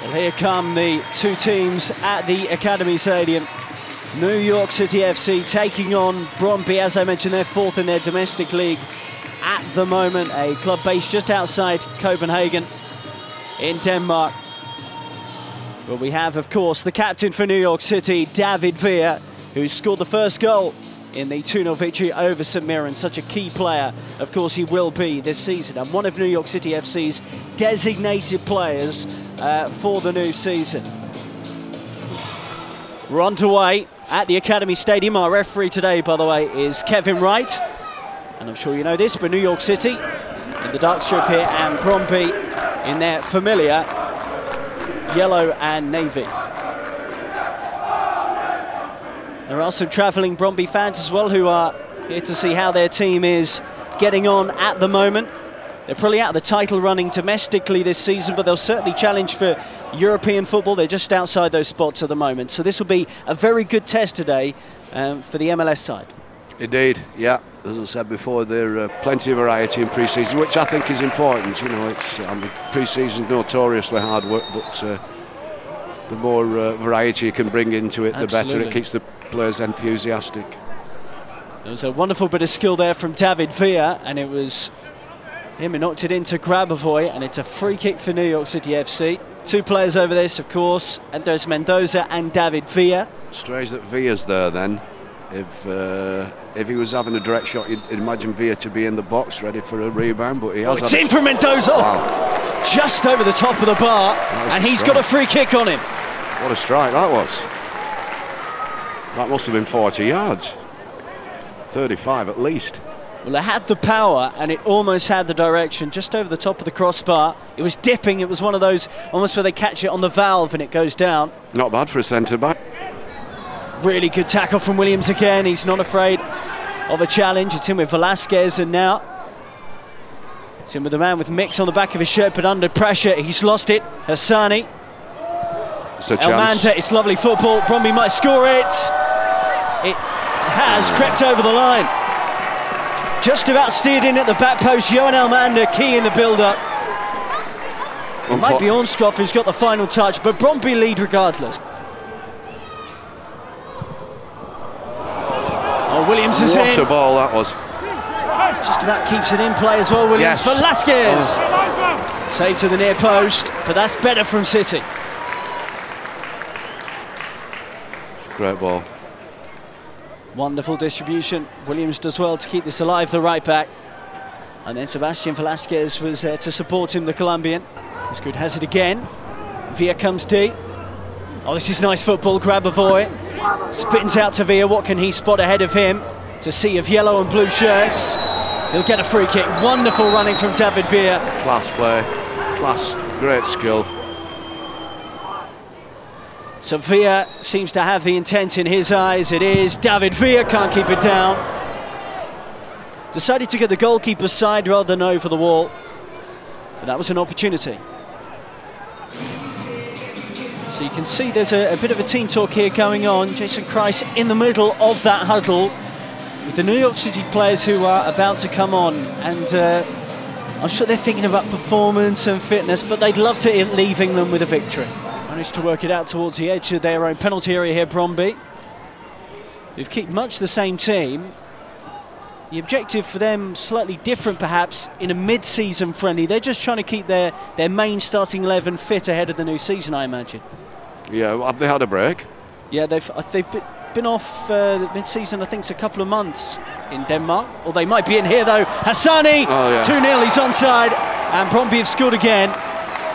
Well, here come the two teams at the Academy Stadium. New York City FC taking on Brøndby. As I mentioned, they're fourth in their domestic league at the moment, a club based just outside Copenhagen in Denmark. But we have, of course, the captain for New York City, David Villa, who scored the first goal in the 2-0 victory over St Mirren. Such a key player, of course, he will be this season, and one of New York City FC's designated players for the new season. We're underway at the Academy Stadium. Our referee today, by the way, is Kevin Wright, and I'm sure you know this, but New York City in the dark strip here, and Brøndby in their familiar yellow and navy. There are some travelling Brøndby fans as well who are here to see how their team is getting on at the moment. They're probably out of the title running domestically this season, but they'll certainly challenge for European football. They're just outside those spots at the moment. So this will be a very good test today for the MLS side. Indeed, yeah. As I said before, there are plenty of variety in pre-season, which I think is important. You know, pre-season's notoriously hard work, but the more variety you can bring into it, the better. It keeps the players enthusiastic. There was a wonderful bit of skill there from David Villa, and it was him who knocked it into Grabavoy, and it's a free kick for New York City FC. Two players over this, of course, Andres Mendoza and David Villa. Strange that Villa's there then. If he was having a direct shot, you'd imagine Villa to be in the box ready for a rebound, but he has. It's in for Mendoza! Wow. Just over the top of the bar, and he's got a free kick on him. What a strike that was. That must have been 40 yards. 35 at least. Well, it had the power, and it almost had the direction, just over the top of the crossbar. It was dipping. It was one of those almost where they catch it on the valve and it goes down. Not bad for a centre-back. Really good tackle from Williams again. He's not afraid of a challenge. It's in with Velasquez, and now it's in with the man with Mix on the back of his shirt, but under pressure. He's lost it. Hassani. Elmander, it's lovely football. Brøndby might score it. It has crept over the line. Just about steered in at the back post. Johan Elmander, key in the build-up. It might be Ornskov who's got the final touch, but Brøndby lead regardless. Oh, Williams is in. What a ball that was. Just about keeps it in play as well, Williams. Yes. Velasquez. Save to the near post, but that's better from City. Great ball. Wonderful distribution. Williams does well to keep this alive, the right back. And then Sebastian Velasquez was there to support him, the Colombian. It's good, has it again. Villa comes deep. Oh, this is nice football. Grabavoy spins out to Villa. What can he spot ahead of him? To sea of yellow and blue shirts. He'll get a free kick. Wonderful running from David Villa. Class play. Class. Great skill. So Villa seems to have the intent in his eyes. It is David Villa, can't keep it down. Decided to get the goalkeeper's side rather than over the wall. But that was an opportunity. So you can see there's a bit of a team talk here going on. Jason Kreis in the middle of that huddle with the New York City players who are about to come on. And I'm sure they're thinking about performance and fitness, but they'd love to leaving them with a victory. Managed to work it out towards the edge of their own penalty area here, Brøndby. They've kept much the same team. The objective for them slightly different perhaps in a mid-season friendly. They're just trying to keep their main starting 11 fit ahead of the new season, I imagine. Yeah, have they had a break? Yeah, they've been off mid-season, I think it's a couple of months in Denmark. Or they might be in here though. Hassani, 2-0, he's onside, and Brøndby have scored again.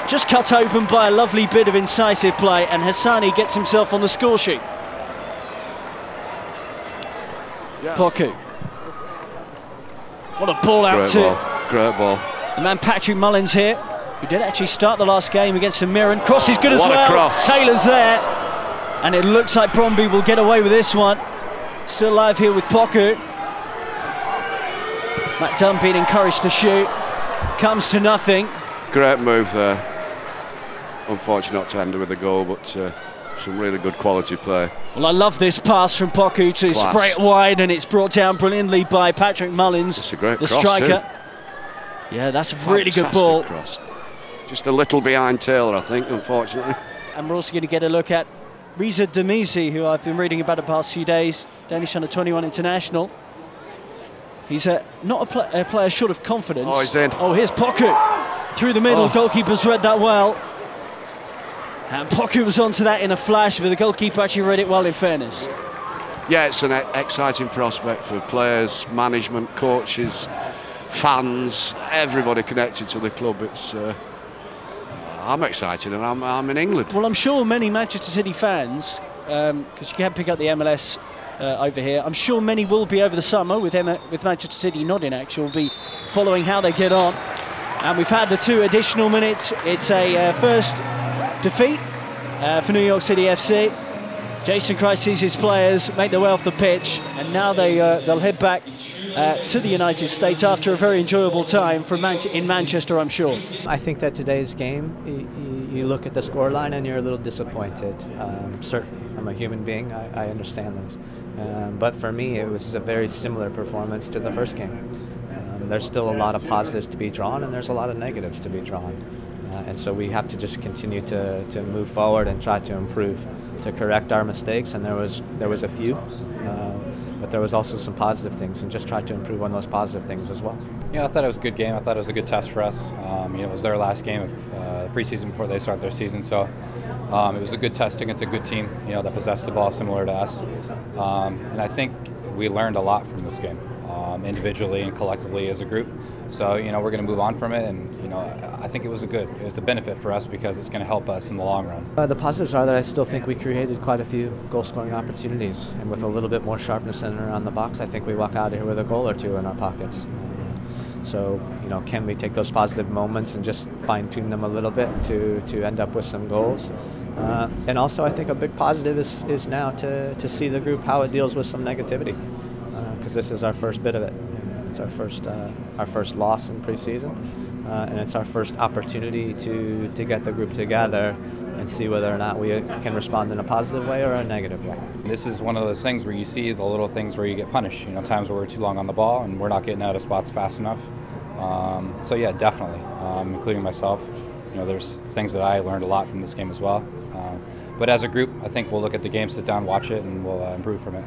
Just cut open by a lovely bit of incisive play, and Hassani gets himself on the score sheet. Yes. Poku. What a ball out to Great ball. the man Patrick Mullins here, who did actually start the last game against St Mirren. Cross is good as well. What a cross. Taylor's there, and it looks like Brøndby will get away with this one. Still alive here with Poku. Matt Dunn being encouraged to shoot. Comes to nothing. Great move there. Unfortunate not to end with a goal, but some really good quality play. Well, I love this pass from Poku to spray it wide, and it's brought down brilliantly by Patrick Mullins, it's a great the cross striker. Too. Yeah, that's a really good ball. Cross. Just a little behind Taylor, I think, unfortunately. And we're also going to get a look at Riza Demisi, who I've been reading about the past few days, Danish under-21 international. He's not a player short of confidence. Oh, he's in. Oh, here's Poku through the middle. Goalkeeper's read that well. And Poku was onto that in a flash, but the goalkeeper actually read it well, in fairness. Yeah, it's an exciting prospect for players, management, coaches, fans, everybody connected to the club. It's I'm excited, and I'm in England. Well, I'm sure many Manchester City fans, because you can pick up the MLS over here, I'm sure many will be over the summer with Manchester City not in action, will be following how they get on. And we've had the 2 additional minutes. It's a first defeat for New York City FC. Jason Christ sees his players make their way off the pitch, and now they'll head back to the United States after a very enjoyable time in Manchester, I'm sure. I think that today's game, you look at the scoreline and you're a little disappointed. Certainly, I'm a human being, I understand those. But for me, it was a very similar performance to the first game. There's still a lot of positives to be drawn, and there's a lot of negatives to be drawn. And so we have to just continue to move forward and try to improve, to correct our mistakes, and there was a few, but there was also some positive things, and just try to improve on those positive things as well. Yeah, I thought it was a good game. I thought it was a good test for us. It was their last game of preseason before they start their season, so it was a good test against a good team, that possessed the ball similar to us. And I think we learned a lot from this game, individually and collectively as a group. So, we're going to move on from it, and, I think it was a benefit for us because it's going to help us in the long run. The positives are that I still think we created quite a few goal-scoring opportunities, and with a little bit more sharpness in and around the box, I think we walk out of here with a goal or 2 in our pockets. So, can we take those positive moments and just fine-tune them a little bit to end up with some goals? And also, I think a big positive is now to see the group how it deals with some negativity, because this is our first bit of it. It's our first loss in preseason, and it's our first opportunity to get the group together and see whether or not we can respond in a positive way or a negative way. This is one of those things where you see the little things where you get punished. Times where we're too long on the ball and we're not getting out of spots fast enough. So yeah, definitely, including myself. There's things that I learned a lot from this game as well. But as a group, I think we'll look at the game, sit down, watch it, and we'll improve from it.